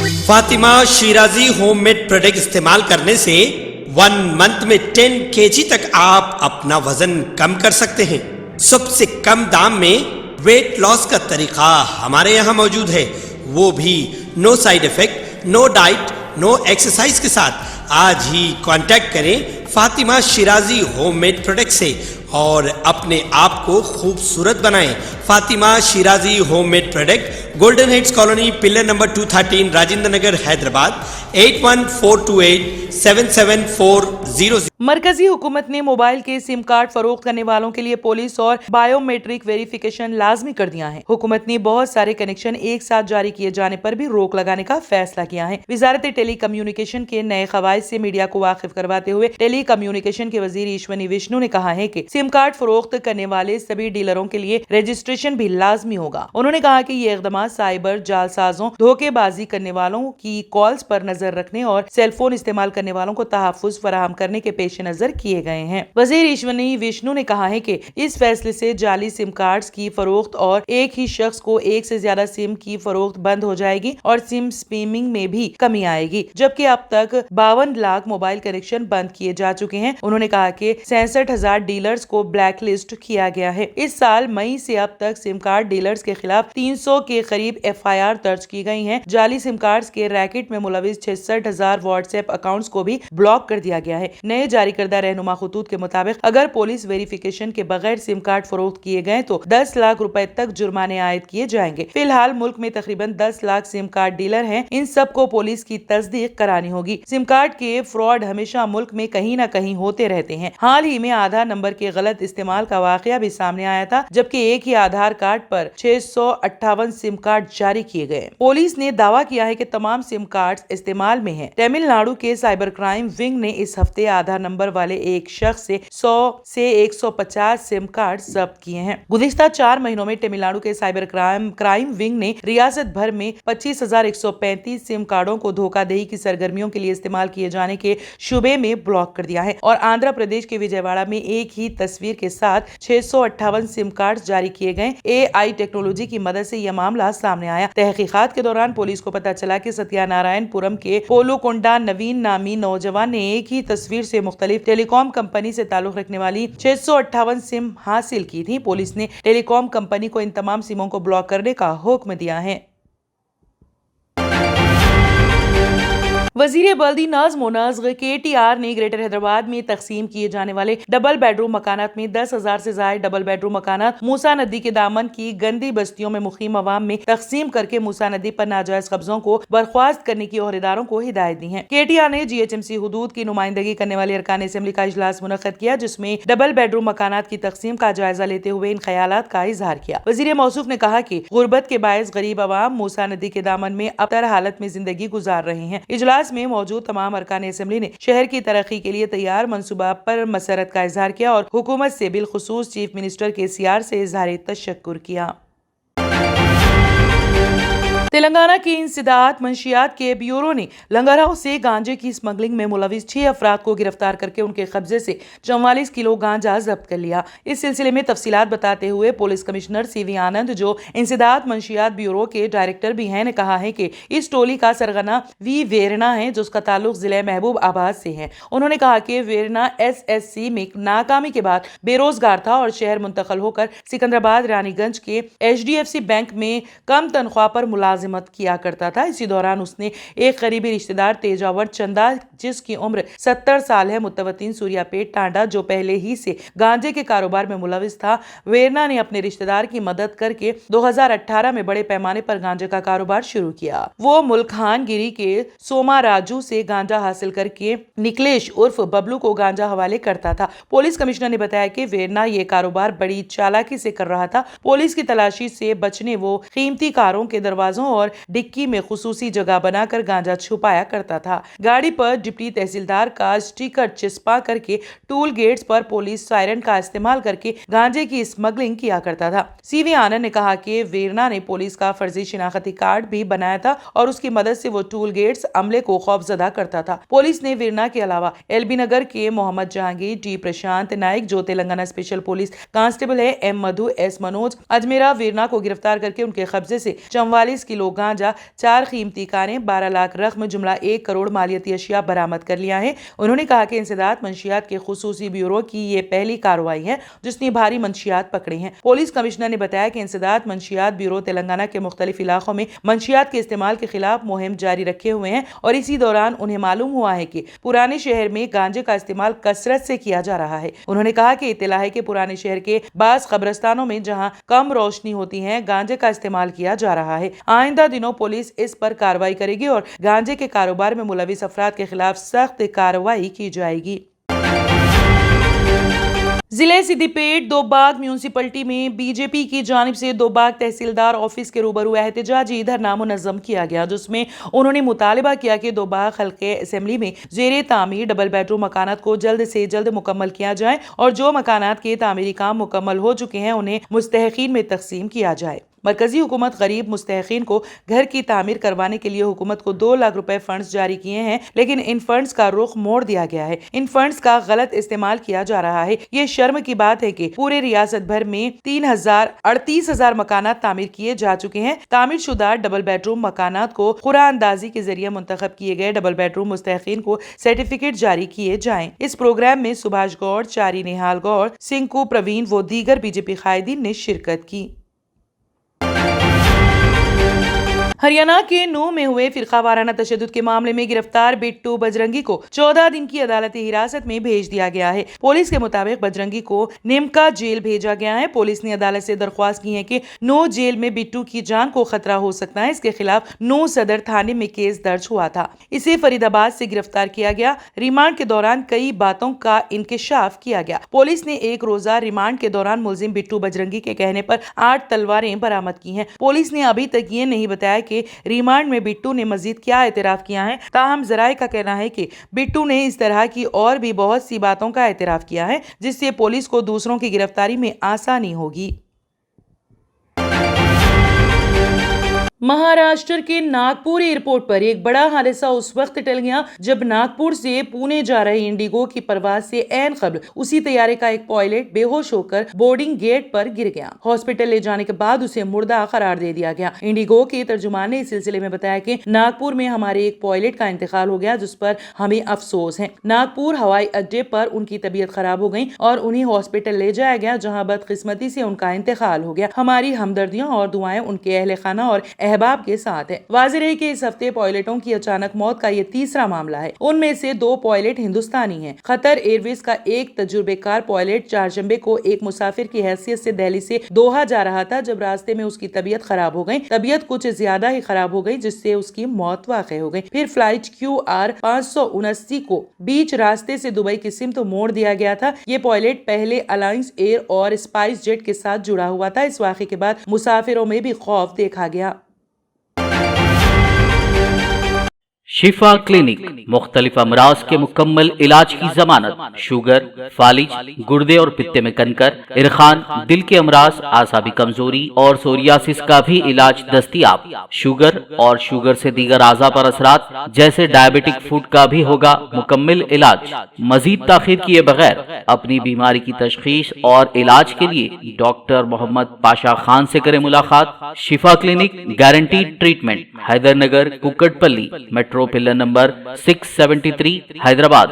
Fatima Shirazi home made product استعمال کرنے سے 1 منتھ میں 10 kg تک آپ اپنا وزن کم کر سکتے ہیں۔ سب سے کم دام میں ویٹ لاس کا طریقہ ہمارے یہاں موجود ہے، وہ بھی no side effect, no diet, no exercise کے ساتھ۔ آج ہی کانٹیکٹ کریں Fatima Shirazi home made product سے اور اپنے آپ کو خوبصورت بنائیں۔ Fatima Shirazi home made product, golden heights colony, pillar number 213، Rajendra Nagar, Hyderabad, 8142877400۔ مرکزی حکومت نے موبائل کے سم کارڈ فروخت کرنے والوں کے لیے پولیس اور بائیو میٹرک ویریفیکیشن لازمی کر دیا ہے۔ حکومت نے بہت سارے کنیکشن ایک ساتھ جاری کیے جانے پر بھی روک لگانے کا فیصلہ کیا ہے۔ وزارت ٹیلی کمیونیکیشن کے نئے قواعد سے میڈیا کو واقف کرواتے ہوئے ٹیلی کمیونیکیشن کے وزیر ایشونی وشنو نے کہا ہے کہ سم کارڈ فروخت کرنے والے سبھی ڈیلروں کے لیے رجسٹریشن بھی لازمی ہوگا۔ انہوں نے کہا کہ یہ اقدامات سائبر جعلسازوں، دھوکے بازی کرنے والوں کی کالز پر نظر رکھنے اور سیل فون استعمال کرنے والوں کو تحفظ فراہم کرنے کے پیش نظر کیے گئے ہیں۔ وزیر ایشونی وشنو نے کہا ہے کہ اس فیصلے سے جعلی سم کارڈز کی فروخت اور ایک ہی شخص کو ایک سے زیادہ سم کی فروخت بند ہو جائے گی اور سم اسپیمنگ میں بھی کمی آئے گی، جبکہ اب تک 52 لاکھ موبائل کنیکشن بند کیے جا چکے ہیں۔ انہوں نے کہا کہ 66,000 ڈیلرز کو بلیک لسٹ کیا گیا ہے۔ اس سال مئی سے اب تک سم کارڈ ڈیلرز کے خلاف 300 کے قریب FIR درج کی گئی ہیں۔ جعلی سم کارڈز کے ریکٹ میں ملوث 66,000 واٹس ایپ اکاؤنٹس کو بھی بلاک کر دیا گیا ہے۔ نئے جاری کردہ رہنما خطوط کے مطابق اگر پولیس ویریفیکیشن کے بغیر سم کارڈ فروخت کیے گئے تو 10 لاکھ روپے تک جرمانے عائد کیے جائیں گے۔ فی الحال ملک میں تقریباً 10 لاکھ سم کارڈ ڈیلر ہیں، ان سب کو پولیس کی تصدیق کرانی ہوگی۔ سم کارڈ کے فراڈ ہمیشہ ملک میں کہیں نہ کہیں ہوتے رہتے ہیں۔ حال ہی میں آدھار نمبر کے غلط استعمال کا واقعہ بھی سامنے آیا تھا، جبکہ ایک ہی آدھار کارڈ پر 658 سم کارڈ جاری کیے گئے۔ پولیس نے دعویٰ کیا ہے کہ تمام سم کارڈ استعمال میں ہیں۔ تمل ناڈو کے سائبر کرائم ونگ نے اس ہفتے آدھار نمبر والے ایک شخص سے 100 سے 150 سم کارڈ ضبط کیے ہیں۔ گزشتہ 4 مہینوں میں تمل ناڈو کے سائبر کرائم ونگ نے ریاست بھر میں 25,135 سم کارڈوں کو دھوکہ دہی کی سرگرمیوں کے لیے استعمال کیے جانے کے شبے میں بلاک کر دیا ہے اور آندھرا پردیش کے وجے واڑہ میں ایک ہی تصویر کے ساتھ 658 سم کارڈ جاری کیے گئے۔ AI ٹیکنالوجی کی مدد سے یہ معاملہ سامنے آیا۔ تحقیقات کے دوران پولیس کو پتہ چلا کہ ستیا نارائن پورم کے پولو کنڈا نوین نامی نوجوان نے ایک ہی تصویر سے مختلف ٹیلی کام کمپنی سے تعلق رکھنے والی 658 سم حاصل کی تھی۔ پولیس نے ٹیلی کام کمپنی کو ان تمام سموں کو بلاک کرنے کا حکم دیا ہے۔ وزیر بلدی نظم و نسق KTR نے گریٹر حیدرآباد میں تقسیم کیے جانے والے ڈبل بیڈ روم مکانات میں 10,000 سے زائد ڈبل بیڈ روم مکانات موسیٰ ندی کے دامن کی گندی بستیوں میں مقیم عوام میں تقسیم کر کے موسیٰ ندی پر ناجائز قبضوں کو برخاست کرنے کی عہدیداروں کو ہدایت دی ہے۔ KTR نے GHMC حدود کی نمائندگی کرنے والے ارکان اسمبلی کا اجلاس منعقد کیا، جس میں ڈبل بیڈ روم مکانات کی تقسیم کا جائزہ لیتے ہوئے ان خیالات کا اظہار کیا۔ وزیر موصوف نے کہا کہ غربت کے باعث غریب عوام موسیٰ ندی کے دامن میں ابتر حالت میں زندگی گزار رہے ہیں۔ اجلاس میں موجود تمام ارکان اسمبلی نے شہر کی ترقی کے لیے تیار منصوبہ پر مسرت کا اظہار کیا اور حکومت سے بالخصوص چیف منسٹر KCR سے اظہار تشکر کیا۔ تلنگانہ کی انسداد منشیات کے بیورو نے لنگرہاؤ سے گانجے کی اسمگلنگ میں ملوث 6 افراد کو گرفتار کر کے ان کے قبضے سے 44 کلو گانجا ضبط کر لیا۔ اس سلسلے میں تفصیلات بتاتے ہوئے پولیس کمشنر CV آنند، جو انسداد منشیات بیورو کے ڈائریکٹر بھی ہیں، نے کہا ہے کہ اس ٹولی کا سرغنہ وی ویرنا ہے، جس کا تعلق ضلع محبوب آباد سے ہے۔ انہوں نے کہا کہ ویرنا SSC میں ناکامی کے بعد بے روزگار تھا اور شہر منتقل ہو کر سکندرآباد رانی گنج کے HDFC بینک میں کم تنخواہ پر ملازمت کیا کرتا تھا۔ اسی دوران اس نے ایک قریبی رشتہ دار تیجاور چندا، جس کی عمر 70 سال ہے، متوطن سوریا پیٹ ٹانڈا، جو پہلے ہی سے گانجے کے کاروبار میں ملوث تھا۔ ویرنا نے اپنے رشتہ دار کی مدد کر کے 2018 میں بڑے پیمانے پر گانجے کا کاروبار شروع کیا۔ وہ ملک خان گیری کے سوما راجو سے گانجا حاصل کر کے نکلیش عرف ببلو کو گانجا حوالے کرتا تھا۔ پولیس کمشنر نے بتایا کہ ویرنا یہ کاروبار بڑی چالاکی سے کر رہا تھا۔ پولیس کی تلاشی سے بچنے وہ قیمتی کاروں کے دروازوں اور ڈکی میں خصوصی جگہ بنا کر گانجا چھپایا کرتا تھا۔ گاڑی پر ڈپٹی تحصیلدار کا اسٹیکر چسپا کر کے ٹول گیٹس پر پولیس سائرن کا استعمال کر کے گانجے کی اسمگلنگ کیا کرتا تھا۔ CV آنند نے کہا کہ ویرنا نے پولیس کا فرضی شناختی کارڈ بھی بنایا تھا اور اس کی مدد سے وہ ٹول گیٹس عملے کو خوفزدہ کرتا تھا۔ پولیس نے ویرنا کے علاوہ LB نگر کے محمد جہانگیر T پرشانت نائک، جو تلنگانہ اسپیشل پولیس کانسٹیبل ہے، M مدھو S منوج اجمیرا، ویرنا کو گرفتار کر کے ان کے قبضے سے 44 کلو کلو گانجا، 4 قیمتی کاریں، 12 لاکھ رقم جملہ 1 کروڑ مالیاتی اشیاء برآمد کر لیا ہے۔ انہوں نے کہا کہ انسداد منشیات کے خصوصی بیورو کی یہ پہلی کارروائی ہے جس نے بھاری منشیات پکڑے ہیں۔ پولیس کمشنر نے بتایا کہ انسداد منشیات بیورو تلنگانہ کے مختلف علاقوں میں منشیات کے استعمال کے خلاف مہم جاری رکھے ہوئے ہیں اور اسی دوران انہیں معلوم ہوا ہے کہ پرانے شہر میں گانجے کا استعمال کثرت سے کیا جا رہا ہے۔ انہوں نے کہا کہ اطلاع ہے کہ پرانے شہر کے بعض قبرستانوں میں جہاں کم روشنی ہوتی ہے گانجے کا استعمال کیا جا رہا ہے۔ آئندہ دنوں پولیس اس پر کارروائی کرے گی اور گانجے کے کاروبار میں ملوث افراد کے خلاف سخت کارروائی کی جائے گی۔ ضلع سدھی پیٹ دوباگ میونسپلٹی میں بی جے پی کی جانب سے دوباگ تحصیلدار آفس کے روبرو احتجاجی دھرنا منظم کیا گیا، جس میں انہوں نے مطالبہ کیا کہ دوباگ حلقہ اسمبلی میں زیر تعمیر ڈبل بیڈ روم مکانات کو جلد سے جلد مکمل کیا جائے اور جو مکانات کے تعمیری کام مکمل ہو چکے ہیں انہیں مستحقین میں تقسیم کیا جائے۔ مرکزی حکومت غریب مستحقین کو گھر کی تعمیر کروانے کے لیے حکومت کو 2 لاکھ روپے فنڈز جاری کیے ہیں، لیکن ان فنڈز کا رخ موڑ دیا گیا ہے۔ ان فنڈز کا غلط استعمال کیا جا رہا ہے۔ یہ شرم کی بات ہے کہ پورے ریاست بھر میں 38,000 مکانات تعمیر کیے جا چکے ہیں۔ تعمیر شدہ ڈبل بیڈ روم مکانات کو قرعہ اندازی کے ذریعے منتخب کیے گئے ڈبل بیڈ روم مستحقین کو سرٹیفکیٹ جاری کیے جائیں۔ اس پروگرام میں سبھاش گوڑ، چاری نہال گوڑ، سنکو پروین و دیگر بی جے پی قائدین نے شرکت کی۔ ہریانہ کے نوح میں ہوئے فرقہ وارانہ تشدد کے معاملے میں گرفتار بٹو بجرنگی کو 14 دن کی عدالتی حراست میں بھیج دیا گیا ہے۔ پولیس کے مطابق بجرنگی کو نیمکا جیل بھیجا گیا ہے۔ پولیس نے عدالت سے درخواست کی ہے کہ نوح جیل میں بٹو کی جان کو خطرہ ہو سکتا ہے۔ اس کے خلاف نوح صدر تھانے میں کیس درج ہوا تھا۔ اسے فرید آباد سے گرفتار کیا گیا۔ ریمانڈ کے دوران کئی باتوں کا انکشاف کیا گیا۔ پولیس نے 1 روزہ ریمانڈ کے دوران ملزم بٹو بجرنگی کے کہنے پر 8 تلواریں برآمد کی ہیں۔ پولیس نے ابھی تک یہ نہیں بتایا کہ ریمانڈ میں بٹو نے مزید کیا اعتراف کیا ہے۔ تاہم ذرائع کا کہنا ہے کہ بٹو نے اس طرح کی اور بھی بہت سی باتوں کا اعتراف کیا ہے جس سے پولیس کو دوسروں کی گرفتاری میں آسانی ہوگی۔ مہاراشٹر کے ناگپور ایئرپورٹ پر ایک بڑا حادثہ اس وقت ٹل گیا جب ناگپور سے پونے جا رہے انڈیگو کی پرواز سے عین قبل اسی طیارے کا ایک پائلٹ بے ہوش ہو کر بورڈنگ گیٹ پر گر گیا۔ ہاسپٹل لے جانے کے بعد اسے مردہ قرار دے دیا گیا۔ انڈیگو کے ترجمان نے اس سلسلے میں بتایا کہ ناگپور میں ہمارے ایک پائلٹ کا انتقال ہو گیا جس پر ہمیں افسوس ہے۔ ناگپور ہوائی اڈے پر ان کی طبیعت خراب ہو گئی اور انہیں ہاسپٹل لے جایا گیا جہاں بدقسمتی سے ان کا انتقال ہو گیا۔ ہماری ہمدردیاں اور دعائیں ان کے اہل خانہ اور احباب کے ساتھ ہے۔ واضح ہے کہ اس ہفتے پائلٹوں کی اچانک موت کا یہ تیسرا معاملہ ہے۔ ان میں سے 2 پائلٹ ہندوستانی ہیں۔ قطر ایئر ویز کا ایک تجربے کار پائلٹ چہارشنبے کو ایک مسافر کی حیثیت سے دہلی سے دوحہ جا رہا تھا جب راستے میں اس کی طبیعت خراب ہو گئی۔ طبیعت کچھ زیادہ ہی خراب ہو گئی جس سے اس کی موت واقع ہو گئی۔ پھر فلائٹ QR 579 کو بیچ راستے سے دبئی کی سمت موڑ دیا گیا تھا۔ یہ پائلٹ پہلے الائنس ایئر اور اسپائس جیٹ کے ساتھ جڑا ہوا تھا۔ اس واقعے کے بعد مسافروں میں بھی خوف دیکھا گیا۔ شفا کلینک مختلف امراض کے مکمل علاج کی ضمانت، شوگر، فالج، گردے اور پتے میں کنکر، ارخان، دل کے امراض، اعصابی کمزوری اور سوریاسس کا بھی علاج دستیاب۔ شوگر اور شوگر سے دیگر اعضاء پر اثرات جیسے ڈائبٹک فوڈ کا بھی ہوگا مکمل علاج۔ مزید تاخیر کیے بغیر اپنی بیماری کی تشخیص اور علاج کے لیے ڈاکٹر محمد پاشا خان سے کریں ملاقات۔ Shifa clinic guaranteed treatment, Hyder Nagar, Kukatpally, metro pillar number 673، Hyderabad.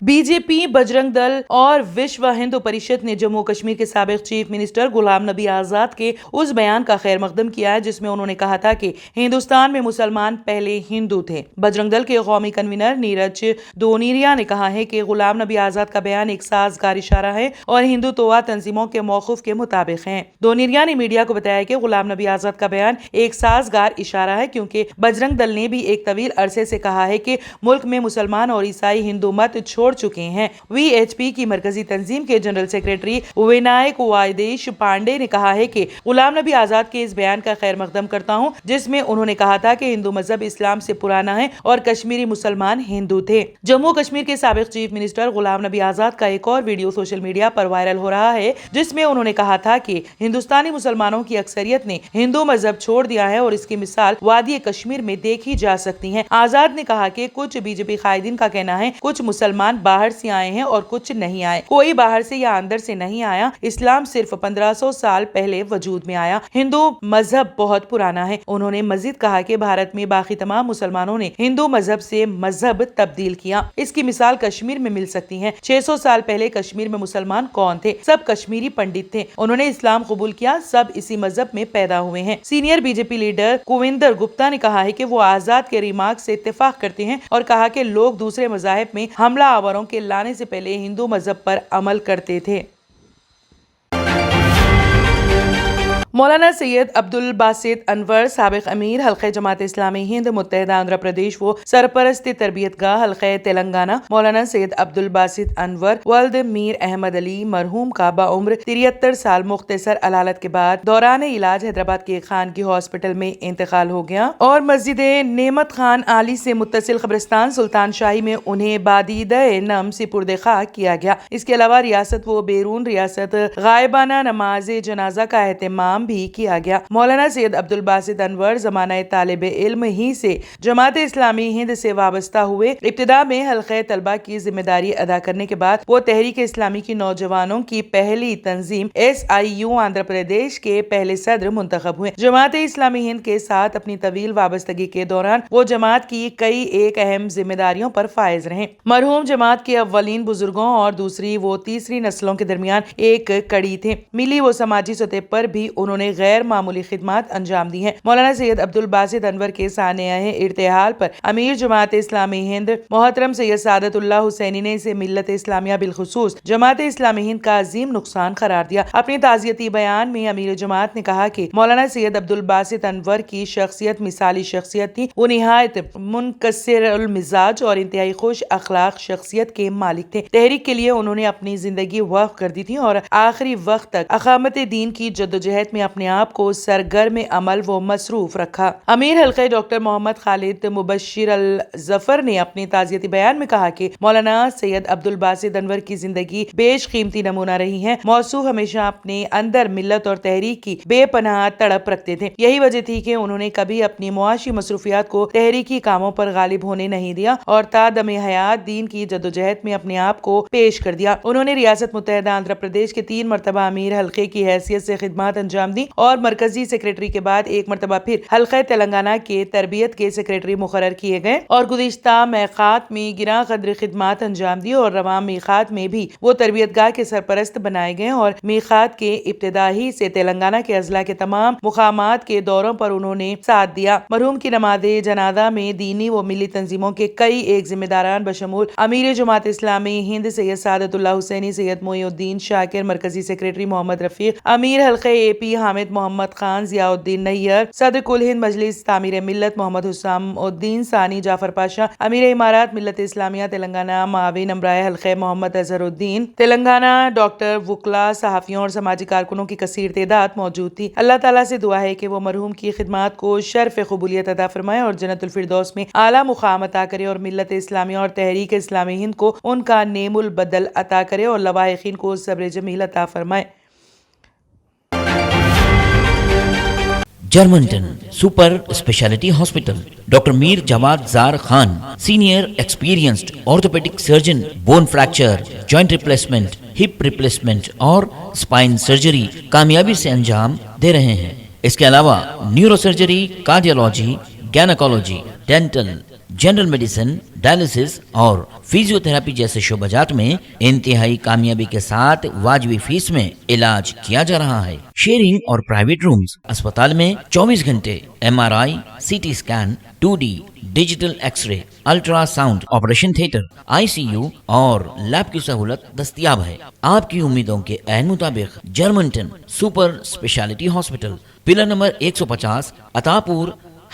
B J P, Bajrang Dal اور وشو ہندو پریشد نے جموں کشمیر کے سابق چیف منسٹر غلام نبی آزاد کے اس بیان کا خیر مقدم کیا ہے جس میں انہوں نے کہا تھا کہ ہندوستان میں مسلمان پہلے ہندو تھے۔ بجرنگ دل کے قومی کنوینر نیرج دونیریا نے کہا ہے کہ غلام نبی آزاد کا بیان ایک سازگار اشارہ ہے اور ہندوتوا تنظیموں کے موقف کے مطابق ہے۔ دونیریا نے میڈیا کو بتایا کہ غلام نبی آزاد کا بیان ایک سازگار اشارہ ہے کیونکہ بجرنگ دل نے بھی ایک طویل عرصے سے کہا ہے کہ ملک میں مسلمان اور عیسائی ہندو مت چھوڑ چکے ہیں۔ VHP کی مرکزی تنظیم کے جنرل سیکریٹری وینائک وائدیش پانڈے نے کہا ہے کہ غلام نبی آزاد کے اس بیان کا خیر مقدم کرتا ہوں جس میں انہوں نے کہا تھا کہ ہندو مذہب اسلام سے پرانا ہے اور کشمیری مسلمان ہندو تھے۔ جموں کشمیر کے سابق چیف منسٹر غلام نبی آزاد کا ایک اور ویڈیو سوشل میڈیا پر وائرل ہو رہا ہے جس میں انہوں نے کہا تھا کہ ہندوستانی مسلمانوں کی اکثریت نے ہندو مذہب چھوڑ دیا ہے اور اس کی مثال وادی کشمیر میں دیکھی جا سکتی ہے۔ آزاد نے کہا کہ کچھ BJP قائدین کا کہنا ہے کچھ مسلمان باہر سے آئے ہیں اور کچھ نہیں آئے. کوئی باہر سے یا اندر سے نہیں آیا. اسلام صرف 1500 سال پہلے وجود میں آیا. ہندو مذہب بہت پرانا ہے. انہوں نے مزید کہا کہ بھارت میں باقی تمام مسلمانوں نے ہندو مذہب سے مذہب تبدیل کیا. اس کی مثال کشمیر میں مل سکتی ہے. 600 سال پہلے کشمیر میں مسلمان کون تھے؟ سب کشمیری پنڈت تھے. انہوں نے اسلام قبول کیا. سب اسی مذہب میں پیدا ہوئے ہیں. Senior B J P leader Kavinder Gupta نے کہا ہے کہ وہ آزاد کے ریمارک سے اتفاق کرتے ہیں اور کہا کہ لوگ دوسرے مذاہب میں حملہ آوروں کے لانے سے پہلے ہندو مذہب پر عمل کرتے تھے. مولانا سید عبدالباسط انور سابق امیر حلقہ جماعت اسلامی ہند متحدہ آندھرا پردیش و سرپرست تربیت گاہ حلقہ تلنگانہ مولانا سید عبدالباسط انور ولد میر احمد علی مرحوم کا بعمر 73 سال مختصر علالت کے بعد دوران علاج حیدرآباد کے خانگی ہاسپٹل میں انتقال ہو گیا اور مسجد نعمت خان عالی سے متصل قبرستان سلطان شاہی میں انہیں بادیدہ نم سپرد خاک کیا گیا. اس کے علاوہ ریاست و بیرون ریاست غائبانہ نماز جنازہ کا اہتمام بھی کیا گیا. مولانا سید عبدالباسط انور زمانہ طالب علم ہی سے جماعت اسلامی ہند سے وابستہ ہوئے. ابتدا میں حلقہ طلبہ کی ذمہ داری ادا کرنے کے بعد وہ تحریک اسلامی کی نوجوانوں کی پہلی تنظیم SIU آندھرا پردیش کے پہلے صدر منتخب ہوئے. جماعت اسلامی ہند کے ساتھ اپنی طویل وابستگی کے دوران وہ جماعت کی کئی ایک اہم ذمہ داریوں پر فائز رہے. مرحوم جماعت کے اولین بزرگوں اور دوسری و تیسری نسلوں کے درمیان ایک کڑی تھے. ملی و سماجی سطح پر بھی انہوں نے غیر معمولی خدمات انجام دی ہیں. مولانا سید عبدالباسط انور کے سانحہ ارتحال پر امیر جماعت اسلامی ہند محترم سید سعادت اللہ حسینی نے اسے ملت اسلامیہ بالخصوص جماعت اسلامی ہند کا عظیم نقصان قرار دیا. اپنی تعزیتی بیان میں امیر جماعت نے کہا کہ مولانا سید عبدالباسط انور کی شخصیت مثالی شخصیت تھی. وہ نہایت منکسر المزاج اور انتہائی خوش اخلاق شخصیت کے مالک تھے. تحریک کے لیے انہوں نے اپنی زندگی وقف کر دی تھی اور آخری وقت تک اقامت دین کی جدوجہد میں اپنے آپ کو سرگرم عمل و مصروف رکھا. امیر حلقہ ڈاکٹر محمد خالد مبشر الظفر نے اپنی تعزیتی بیان میں کہا کہ مولانا سید عبدالباسط انور کی زندگی بیش قیمتی نمونہ رہی ہے. موصوف ہمیشہ اپنے اندر ملت اور تحریک کی بے پناہ تڑپ رکھتے تھے. یہی وجہ تھی کہ انہوں نے کبھی اپنی معاشی مصروفیات کو تحریکی کاموں پر غالب ہونے نہیں دیا اور تا دم حیات دین کی جدوجہد میں اپنے آپ کو پیش کر دیا. انہوں نے ریاست متحدہ آندھرا پردیش کے 3 مرتبہ امیر حلقے کی حیثیت سے خدمات انجام دی اور مرکزی سیکریٹری کے بعد ایک مرتبہ پھر حلقہ تلنگانہ کے تربیت کے سیکریٹری مقرر کیے گئے اور گزشتہ میقات میں گراں قدر خدمات انجام دی اور رواں میقات میں بھی وہ تربیت گاہ کے سرپرست بنائے گئے اور میقات کے ابتدا ہی سے تلنگانہ کے اضلاع کے تمام مقامات کے دوروں پر انہوں نے ساتھ دیا. مرحوم کی نماز جنازہ میں دینی و ملی تنظیموں کے کئی ایک ذمہ داران بشمول امیر جماعت اسلامی ہند سید سعادت اللہ حسینی سید محی الدین شاکر مرکزی سیکریٹری محمد رفیق امیر حلقہ AP حامد محمد خان ضیاء الدین نیّر صدر کل ہند مجلس تعمیر ملت محمد حسام الدین ثانی جعفر پاشا امیر امارات ملت اسلامیہ تلنگانہ معاون امرائے حلقہ محمد اظہر الدین تلنگانہ ڈاکٹر وکلا صحافیوں اور سماجی کارکنوں کی کثیر تعداد موجود تھی. اللہ تعالیٰ سے دعا ہے کہ وہ مرحوم کی خدمات کو شرف قبولیت عطا فرمائے اور جنت الفردوس میں اعلیٰ مقام عطا کرے اور ملت اسلامیہ اور تحریک اسلامی ہند کو ان کا نعم البدل عطا کرے اور لواحقین کو صبر جمیل عطا فرمائے. Germanten super speciality hospital doctor Mir Jawad Zar Khan senior experienced orthopaedic surgeon bone fracture joint replacement hip replacement اور اسپائن سرجری کامیابی سے انجام دے رہے ہیں. اس کے علاوہ neuro surgery cardiology gynaecology dental general medicine dialysis اور فزیو تھراپی جیسے شعبجات میں انتہائی کامیابی کے ساتھ واجبی فیس میں علاج کیا جا رہا ہے. شیئرنگ اور پرائیویٹ رومز اسپتال میں 24 گھنٹے MRI CT scan 2D digital X ray ultra sound operation theatre ICU اور لیب کی سہولت دستیاب ہے. آپ کی امیدوں کے عین مطابق Germanten super speciality hospital pillar number 150 Attapur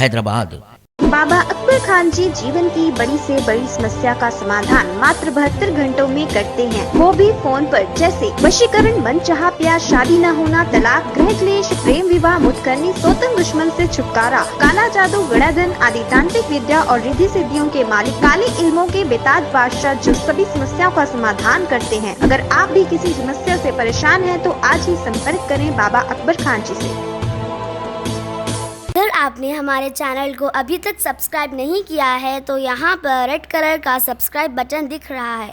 Hyderabad. Baba Akbar Khan جی جیون کی بڑی سے بڑی سمسیا کا سمادھان ماتر 72 گھنٹوں میں کرتے ہیں, وہ بھی فون پر. جیسے وشیکرن, من چاہا پیار, شادی نہ ہونا, طلاق, گرہ کلیش, پریم وواہ, مت کرنی, سوتن دشمن سے چھٹکارا, کالا جادو, گڑا دھن آدی تانترک ودیا اور ردھی سدھیوں کے مالک, کالے علموں کے بےتاج بادشاہ جو سبھی سمسیاؤں کا سمادھان کرتے ہیں. اگر آپ بھی کسی سمسیا سے پریشان ہیں تو آج ہی سمپرک کریں بابا اکبر خان جی سے. اگر آپ نے ہمارے چینل کو ابھی تک سبسکرائب نہیں کیا ہے تو یہاں پر ریڈ کلر کا سبسکرائب بٹن دکھ رہا ہے,